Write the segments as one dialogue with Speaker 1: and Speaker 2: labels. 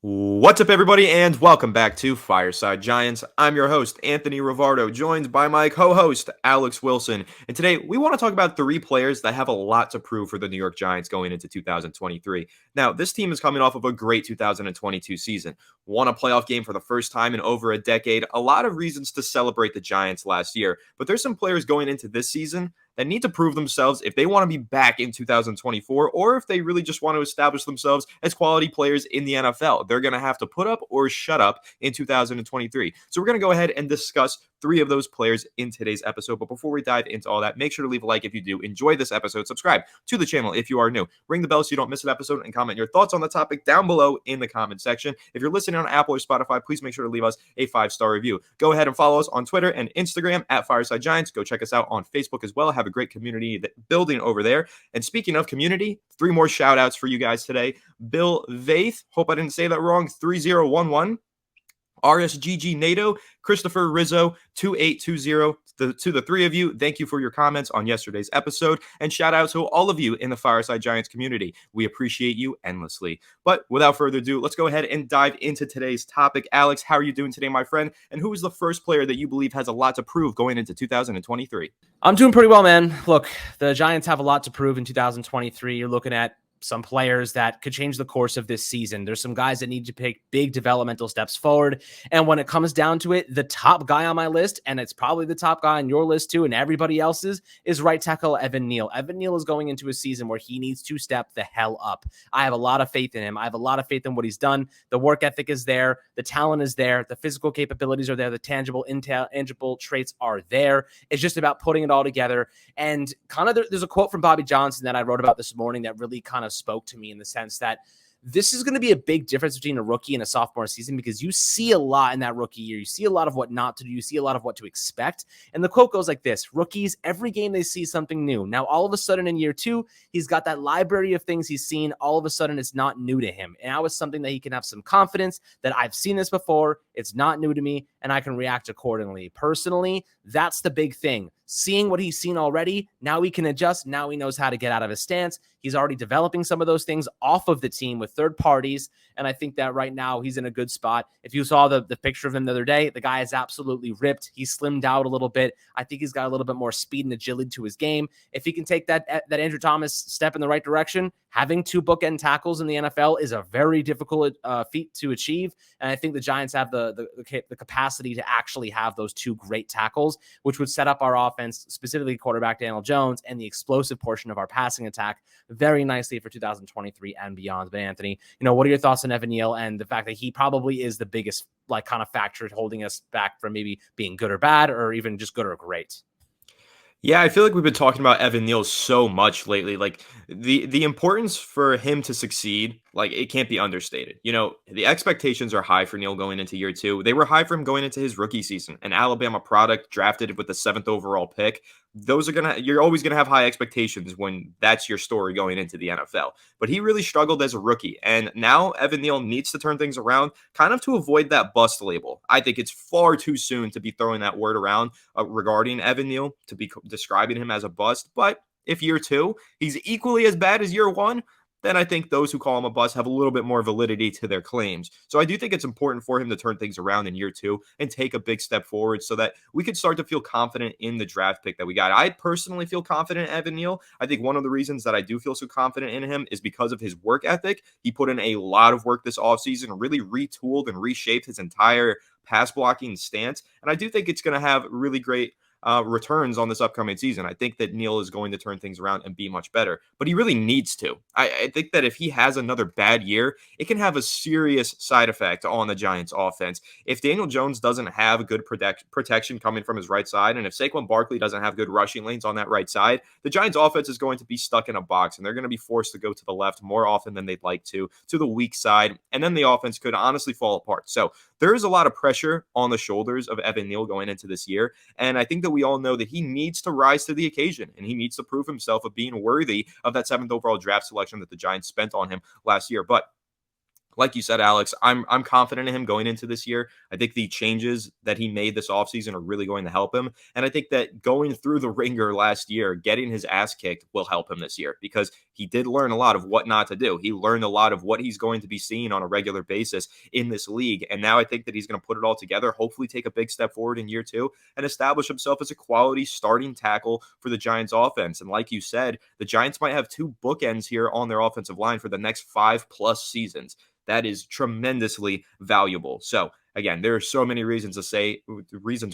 Speaker 1: What's up, everybody, and welcome back to Fireside Giants. I'm your host, Anthony Rivardo, joined by my co-host, Alex Wilson. And today, we want to talk about three players that have a lot to prove for the New York Giants going into 2023. Now, this team is coming off of a great 2022 season. Won a playoff game for the first time in over a decade. A lot of reasons to celebrate the Giants last year. But there's some players going into this season that need to prove themselves if they want to be back in 2024 or if they really just want to establish themselves as quality players in the NFL. They're going to have to put up or shut up in 2023. So we're going to go ahead and discuss three of those players in today's episode. But before we dive into all that, make sure to leave a like if you do enjoy this episode. Subscribe to the channel if you are new. Ring the bell so you don't miss an episode and comment your thoughts on the topic down below in the comment section. If you're listening on Apple or Spotify, please make sure to leave us a 5-star review. Go ahead and follow us on Twitter and Instagram at Fireside Giants. Go check us out on Facebook as well. Have a great community building over there. And speaking of community, three more shout outs for you guys today. Bill Vaith, hope I didn't say that wrong, 3011. RSGG NATO, Christopher Rizzo, 2820. To the three of you, thank you for your comments on yesterday's episode, and shout out to all of you in the Fireside Giants community. We appreciate you endlessly. But without further ado, let's go ahead and dive into today's topic. Alex, how are you doing today, my friend? And who is the first player that you believe has a lot to prove going into 2023?
Speaker 2: I'm doing pretty well, man. Look, the Giants have a lot to prove in 2023. You're looking at some players that could change the course of this season. There's some guys that need to take big developmental steps forward. And when it comes down to it, the top guy on my list, and it's probably the top guy on your list too, and everybody else's, is right tackle Evan Neal. Evan Neal is going into a season where he needs to step the hell up. I have a lot of faith in him. I have a lot of faith in what he's done. The work ethic is there. The talent is there. The physical capabilities are there. The tangible, intangible traits are there. It's just about putting it all together. And kind of there's a quote from Bobby Johnson that I wrote about this morning that really kind of spoke to me in the sense that this is going to be a big difference between a rookie and a sophomore season, because you see a lot in that rookie year. You see a lot of what not to do. You see a lot of what to expect. And the quote goes like this: rookies, every game they see something new. Now, all of a sudden in year two, he's got that library of things he's seen. All of a sudden, it's not new to him. And now it's something that he can have some confidence that I've seen this before. It's not new to me, and I can react accordingly. Personally, that's the big thing. Seeing what he's seen already, now he can adjust. Now he knows how to get out of his stance. He's already developing some of those things off of the team with third parties, and I think that right now he's in a good spot. If you saw the picture of him the other day, the guy is absolutely ripped. He's slimmed out a little bit. I think he's got a little bit more speed and agility to his game. If he can take that Andrew Thomas step in the right direction, having two bookend tackles in the NFL is a very difficult feat to achieve, and I think the Giants have the capacity to actually have those two great tackles, which would set up our offense, specifically quarterback Daniel Jones, and the explosive portion of our passing attack very nicely for 2023 and beyond. But Anthony, what are your thoughts on Evan Neal and the fact that he probably is the biggest kind of factor holding us back from maybe being good or bad, or even just good or great?
Speaker 1: Yeah, I feel like we've been talking about Evan Neal so much lately. Like the importance for him to succeed, like it can't be understated. The expectations are high for Neal going into year two. They were high for him going into his rookie season. An Alabama product drafted with the 7th overall pick. You're always gonna have high expectations when that's your story going into the NFL. But he really struggled as a rookie, and now Evan Neal needs to turn things around, kind of to avoid that bust label. I think it's far too soon to be throwing that word around regarding Evan Neal, to be describing him as a bust. But if year two he's equally as bad as year one, then I think those who call him a bust have a little bit more validity to their claims. So I do think it's important for him to turn things around in year two and take a big step forward so that we could start to feel confident in the draft pick that we got. I personally feel confident in Evan Neal. I think one of the reasons that I do feel so confident in him is because of his work ethic. He put in a lot of work this offseason, really retooled and reshaped his entire pass blocking stance. And I do think it's going to have really great returns on this upcoming season. I think that Neal is going to turn things around and be much better, but he really needs to. I think that if he has another bad year, it can have a serious side effect on the Giants offense. If Daniel Jones doesn't have good protection coming from his right side, and if Saquon Barkley doesn't have good rushing lanes on that right side, the Giants offense is going to be stuck in a box, and they're going to be forced to go to the left more often than they'd like to the weak side, and then the offense could honestly fall apart. So there is a lot of pressure on the shoulders of Evan Neal going into this year, and I think that we all know that he needs to rise to the occasion, and he needs to prove himself of being worthy of that 7th overall draft selection that the Giants spent on him last year. But like you said, Alex, I'm confident in him going into this year. I think the changes that he made this offseason are really going to help him. And I think that going through the ringer last year, getting his ass kicked will help him this year because he did learn a lot of what not to do. He learned a lot of what he's going to be seeing on a regular basis in this league. And now I think that he's going to put it all together, hopefully take a big step forward in year two and establish himself as a quality starting tackle for the Giants offense. And like you said, the Giants might have two bookends here on their offensive line for the next 5+ seasons. That is tremendously valuable. So again, there are so many reasons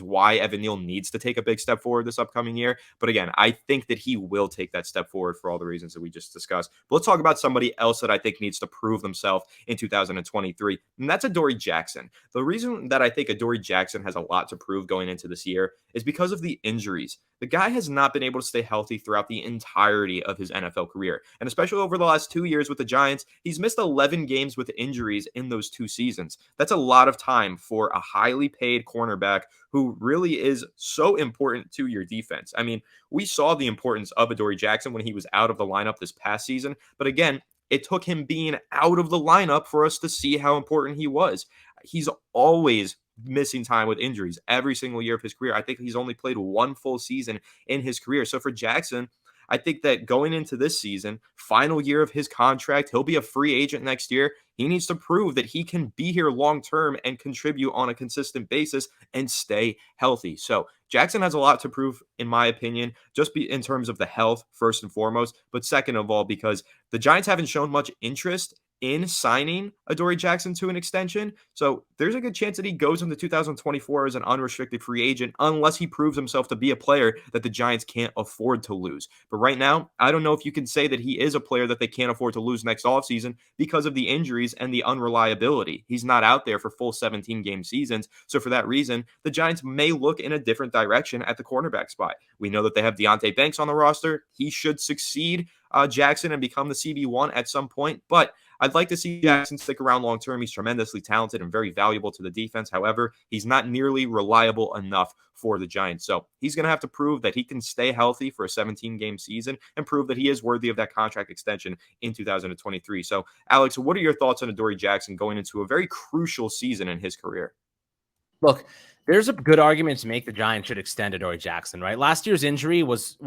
Speaker 1: why Evan Neal needs to take a big step forward this upcoming year. But again, I think that he will take that step forward for all the reasons that we just discussed. But let's talk about somebody else that I think needs to prove themselves in 2023, and that's Adoree Jackson. The reason that I think Adoree Jackson has a lot to prove going into this year is because of the injuries. The guy has not been able to stay healthy throughout the entirety of his NFL career. And especially over the last 2 years with the Giants, he's missed 11 games with injuries in those 2 seasons. That's a lot of time for a highly paid cornerback who really is so important to your defense. I mean, we saw the importance of Adoree Jackson when he was out of the lineup this past season. But again, it took him being out of the lineup for us to see how important he was. He's always missing time with injuries every single year of his career. I think he's only played 1 full season in his career. So for Jackson, I think that going into this season, final year of his contract, he'll be a free agent next year. He needs to prove that he can be here long term and contribute on a consistent basis and stay healthy. So Jackson has a lot to prove, in my opinion, just in terms of the health, first and foremost, but second of all, because the Giants haven't shown much interest in signing Adoree Jackson to an extension. So there's a good chance that he goes into 2024 as an unrestricted free agent unless he proves himself to be a player that the Giants can't afford to lose. But right now, I don't know if you can say that he is a player that they can't afford to lose next offseason because of the injuries and the unreliability. He's not out there for full 17-game seasons. So for that reason, the Giants may look in a different direction at the cornerback spot. We know that they have Deonte Banks on the roster. He should succeed Jackson and become the CB1 at some point. But I'd like to see Jackson stick around long term. He's tremendously talented and very valuable to the defense. However, he's not nearly reliable enough for the Giants. So he's going to have to prove that he can stay healthy for a 17-game season and prove that he is worthy of that contract extension in 2023. So, Alex, what are your thoughts on Adoree Jackson going into a very crucial season in his career?
Speaker 2: Look, there's a good argument to make the Giants should extend Adoree Jackson, right? Last year's injury was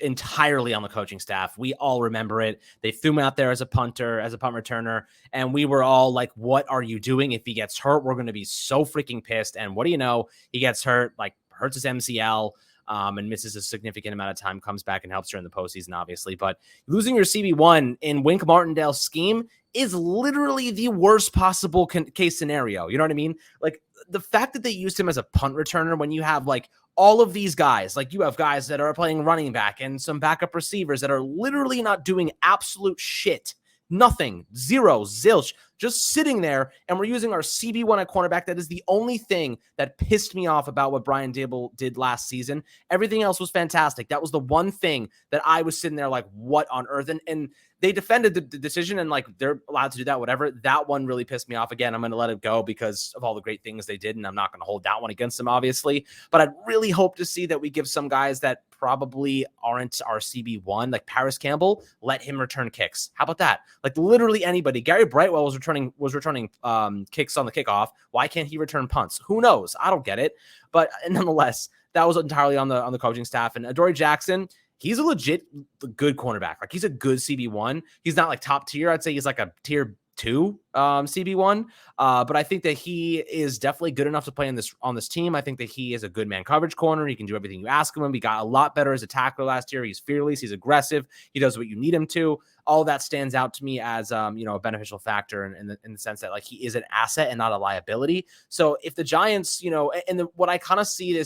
Speaker 2: entirely on the coaching staff. We all remember it. They threw him out there as a punter, as a punt returner, and we were all like, what are you doing? If he gets hurt, we're going to be so freaking pissed. And what do you know? He gets hurt, hurts his MCL, and misses a significant amount of time, comes back and helps during the postseason, obviously. But losing your CB1 in Wink Martindale's scheme is literally the worst possible case scenario. You know what I mean? Like, the fact that they used him as a punt returner when you have all of these guys, you have guys that are playing running back and some backup receivers that are literally not doing absolute shit. Nothing, zero, zilch, just sitting there, and we're using our CB1 at cornerback. That is the only thing that pissed me off about what Brian Dable did last season. Everything else was fantastic. That was the one thing that I was sitting there like, what on earth? And they defended the decision, and they're allowed to do that, whatever. That one really pissed me off. Again, I'm going to let it go because of all the great things they did, and I'm not going to hold that one against them, obviously. But I'd really hope to see that we give some guys that probably aren't our CB1, like Paris Campbell, let him return kicks. How about that? Literally anybody. Gary Brightwell was returning kicks on the kickoff. Why can't he return punts? Who knows? I don't get it. But nonetheless, that was entirely on the coaching staff. And Adoree Jackson, he's a legit good cornerback. He's a good CB1. He's not top tier. I'd say he's a tier 2 CB1. But I think that he is definitely good enough to play on this team. I think that he is a good man coverage corner. He can do everything you ask him. He got a lot better as a tackler last year. He's fearless. He's aggressive. He does what you need him to. All of that stands out to me as a beneficial factor in the sense that he is an asset and not a liability. So if the Giants, what I kind of see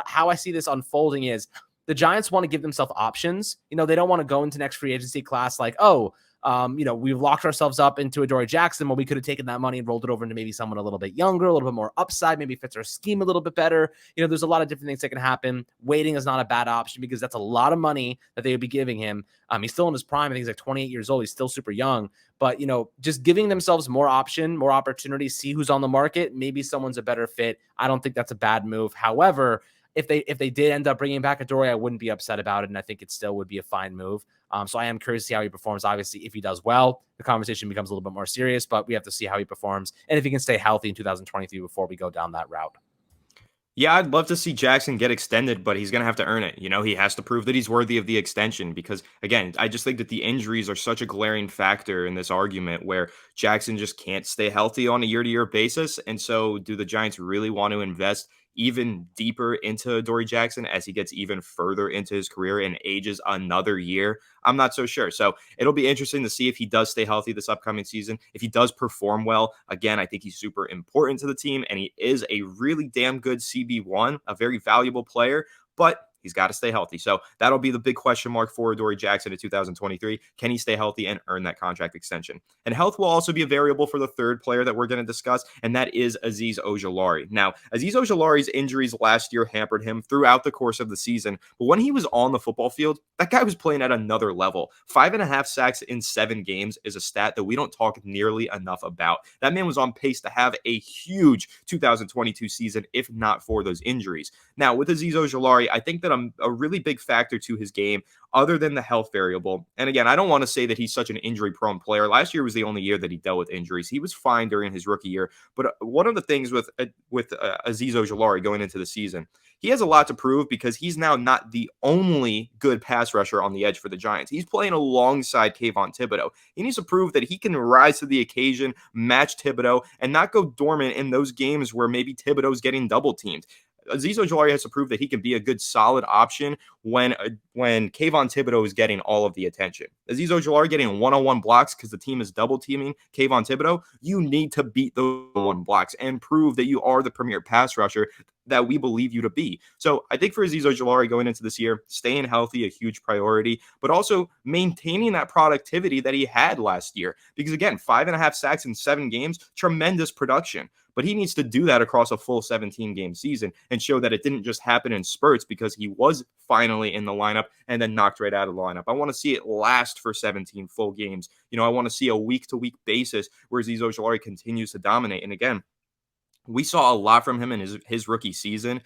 Speaker 2: how I see this unfolding is the Giants want to give themselves options. They don't want to go into next free agency class we've locked ourselves up into Adoree Jackson. Well, we could have taken that money and rolled it over into maybe someone a little bit younger, a little bit more upside, maybe fits our scheme a little bit better. There's a lot of different things that can happen. Waiting is not a bad option because that's a lot of money that they would be giving him. He's still in his prime. I think he's 28 years old. He's still super young, but just giving themselves more opportunity, see who's on the market. Maybe someone's a better fit. I don't think that's a bad move. However, if they did end up bringing back Adoree, I wouldn't be upset about it, and I think it still would be a fine move. So I am curious to see how he performs. Obviously, if he does well, the conversation becomes a little bit more serious, but we have to see how he performs and if he can stay healthy in 2023 before we go down that route.
Speaker 1: Yeah, I'd love to see Jackson get extended, but he's going to have to earn it. He has to prove that he's worthy of the extension because, again, I just think that the injuries are such a glaring factor in this argument where Jackson just can't stay healthy on a year-to-year basis. And so, do the Giants really want to invest even deeper into Adoree Jackson as he gets even further into his career and ages another year? I'm not so sure. So it'll be interesting to see if he does stay healthy this upcoming season. If he does perform well, again, I think he's super important to the team and he is a really damn good CB1, a very valuable player, but he's got to stay healthy. So that'll be the big question mark for Adoree Jackson in 2023. Can he stay healthy and earn that contract extension? And health will also be a variable for the third player that we're going to discuss, and that is Aziz Ojulari. Now, Aziz Ojulari's injuries last year hampered him throughout the course of the season, but when he was on the football field, that guy was playing at another level. 5.5 sacks in 7 games is a stat that we don't talk nearly enough about. That man was on pace to have a huge 2022 season, if not for those injuries. Now, with Aziz Ojulari, I think that a really big factor to his game other than the health variable. And again, I don't want to say that he's such an injury prone player. Last year was the only year that he dealt with injuries. He was fine during his rookie year. But one of the things with Aziz Ojulari going into the season, he has a lot to prove because he's now not the only good pass rusher on the edge for the Giants. He's playing alongside Kayvon Thibodeaux. He needs to prove that he can rise to the occasion, match Thibodeaux, and not go dormant in those games where maybe Thibodeau's getting double teamed. Aziz Ojulari has to prove that he can be a good, solid option when Kayvon Thibodeaux is getting all of the attention. Aziz Ojulari getting one-on-one blocks because the team is double teaming Kayvon Thibodeaux. You need to beat those one blocks and prove that you are the premier pass rusher that we believe you to be. So I think for Aziz Ojulari going into this year, staying healthy, a huge priority, but also maintaining that productivity that he had last year. Because again, 5.5 sacks in 7 games, tremendous production. But he needs to do that across a full 17-game season and show that it didn't just happen in spurts because he was finally in the lineup and then knocked right out of the lineup. I want to see it last for 17 full games. I want to see a week-to-week basis where Aziz Ojulari continues to dominate. And again, we saw a lot from him in his rookie season.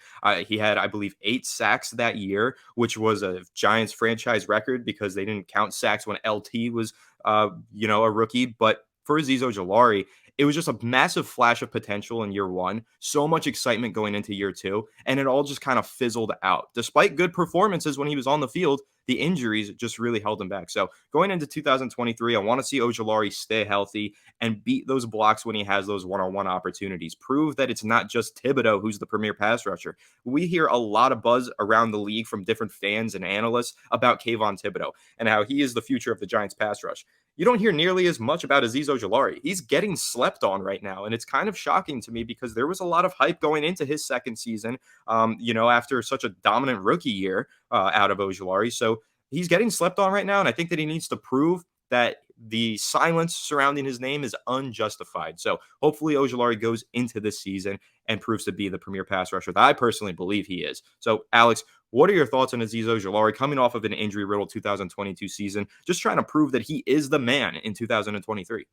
Speaker 1: He had, I believe, 8 sacks that year, which was a Giants franchise record because they didn't count sacks when LT was, a rookie. But for Aziz Ojulari, it was just a massive flash of potential in year 1, so much excitement going into year 2, and it all just kind of fizzled out. Despite good performances when he was on the field, the injuries just really held him back. So going into 2023, I want to see Ojulari stay healthy and beat those blocks when he has those one-on-one opportunities. Prove that it's not just Thibodeaux who's the premier pass rusher. We hear a lot of buzz around the league from different fans and analysts about Kayvon Thibodeaux and how he is the future of the Giants pass rush. You don't hear nearly as much about Aziz Ojulari. He's getting slept on right now, and it's kind of shocking to me because there was a lot of hype going into his second season, after such a dominant rookie year out of Ojulari. So he's getting slept on right now, and I think that he needs to prove that the silence surrounding his name is unjustified. So hopefully Ojulari goes into this season and proves to be the premier pass rusher that I personally believe he is. So, Alex, what are your thoughts on Aziz Ojulari coming off of an injury-riddled 2022 season, just trying to prove that he is the man in 2023?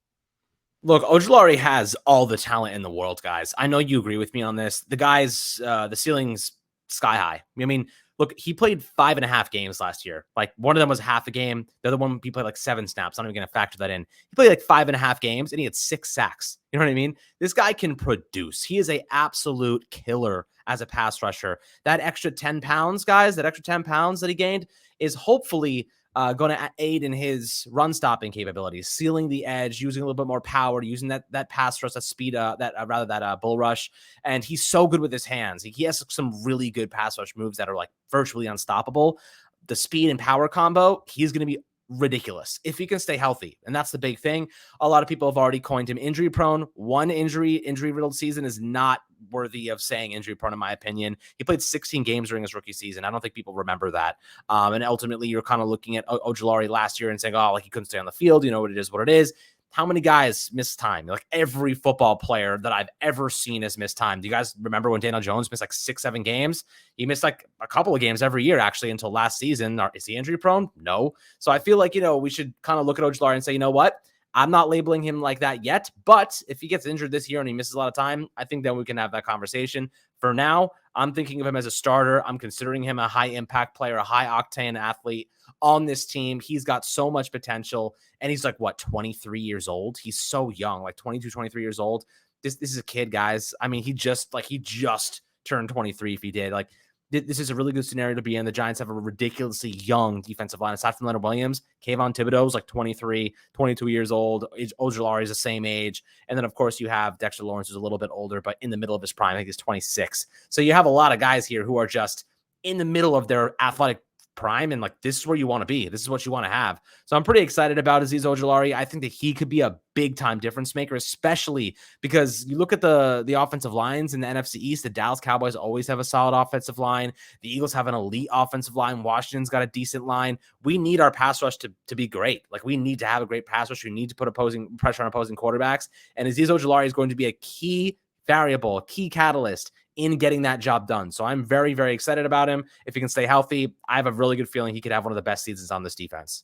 Speaker 2: Look, Ojulari has all the talent in the world, guys. I know you agree with me on this. The guy's, the ceiling's sky high. I mean, look, he played 5.5 games last year. Like, one of them was half a game. The other one, he played like 7 snaps. I'm not even going to factor that in. He played like 5.5 games, and he had 6 sacks. You know what I mean? This guy can produce. He is an absolute killer as a pass rusher. That extra 10 pounds, guys, that extra 10 pounds that he gained is hopefully going to aid in his run stopping capabilities, sealing the edge, using a little bit more power, using that pass rush, that speed, that bull rush. And he's so good with his hands. He has some really good pass rush moves that are like virtually unstoppable. The speed and power combo, he's going to be ridiculous if he can stay healthy. And that's the big thing. A lot of people have already coined him injury prone. One injury riddled season is not worthy of saying injury prone, in my opinion. He played 16 games during his rookie season. I don't think people remember that. And ultimately, you're kind of looking at Ojulari last year and saying, oh, like he couldn't stay on the field. You know what it is. How many guys miss time? Like every football player that I've ever seen has missed time. Do you guys remember when Daniel Jones missed like 6-7 games? He missed like a couple of games every year, actually, until last season. Is he injury prone? No. So I feel like, we should kind of look at Ojulari and say, you know what? I'm not labeling him like that yet, but if he gets injured this year and he misses a lot of time, I think then we can have that conversation. For now, I'm thinking of him as a starter. I'm considering him a high impact player, a high octane athlete on this team. He's got so much potential. And he's like, what, 23 years old? He's so young, like 22, 23 years old. This is a kid, guys. I mean, he just turned 23 if he did. Like, this is a really good scenario to be in. The Giants have a ridiculously young defensive line. Aside from Leonard Williams, Kayvon Thibodeau is like 23, 22 years old. Ojulari is the same age. And then, of course, you have Dexter Lawrence, who's a little bit older, but in the middle of his prime. I think he's 26. So you have a lot of guys here who are just in the middle of their athletic prime, and like, this is where you want to be. This is what you want to have. So I'm pretty excited about Aziz Ojulari. I think that he could be a big time difference maker, especially because you look at the offensive lines in the NFC East. The Dallas Cowboys always have a solid offensive line. The Eagles have an elite offensive line. Washington's got a decent line. We need our pass rush to be great. Like, we need to have a great pass rush. We need to put pressure on opposing quarterbacks. And Aziz Ojulari is going to be a key variable, a key catalyst in getting that job done. So I'm very, very excited about him. If he can stay healthy, I have a really good feeling he could have one of the best seasons on this defense.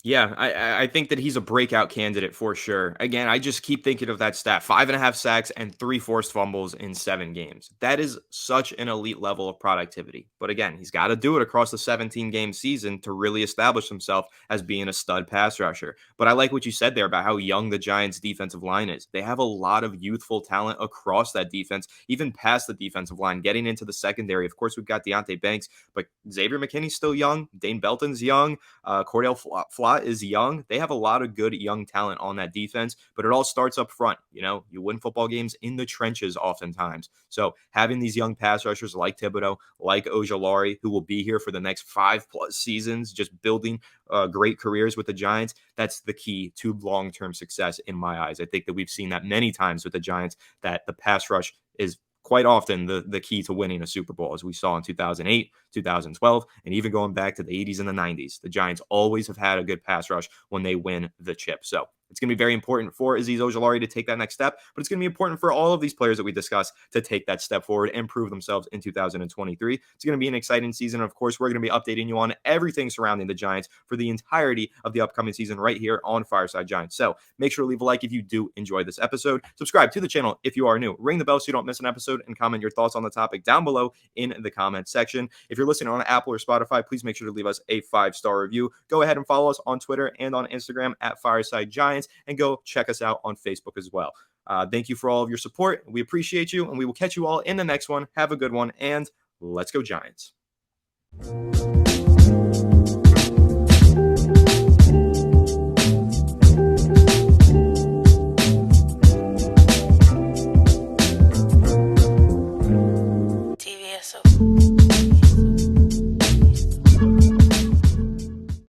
Speaker 1: Yeah, I think that he's a breakout candidate for sure. Again, I just keep thinking of that stat: 5.5 sacks and 3 forced fumbles in 7 games. That is such an elite level of productivity. But again, he's got to do it across the 17-game season to really establish himself as being a stud pass rusher. But I like what you said there about how young the Giants' defensive line is. They have a lot of youthful talent across that defense, even past the defensive line, getting into the secondary. Of course, we've got Deontay Banks, but Xavier McKinney's still young. Dane Belton's young. Cordell Flott is young. They have a lot of good young talent on that defense, but it all starts up front. You know, you win football games in the trenches oftentimes. So having these young pass rushers like Thibodeau, like Ojulari, who will be here for the next 5+ seasons, just building great careers with the Giants, that's the key to long-term success in my eyes. I think that we've seen that many times with the Giants, that the pass rush is quite often the key to winning a Super Bowl, as we saw in 2008, 2012, and even going back to the 80s and the 90s. The Giants always have had a good pass rush when they win the chip. So it's going to be very important for Aziz Ojulari to take that next step, but it's going to be important for all of these players that we discussed to take that step forward and prove themselves in 2023. It's going to be an exciting season. Of course, we're going to be updating you on everything surrounding the Giants for the entirety of the upcoming season right here on Fireside Giants. So make sure to leave a like if you do enjoy this episode. Subscribe to the channel if you are new. Ring the bell so you don't miss an episode, and comment your thoughts on the topic down below in the comment section. If you're listening on Apple or Spotify, please make sure to leave us a 5-star review. Go ahead and follow us on Twitter and on Instagram at Fireside Giants, and go check us out on Facebook as well. Thank you for all of your support. We appreciate you, and we will catch you all in the next one. Have a good one, and let's go Giants.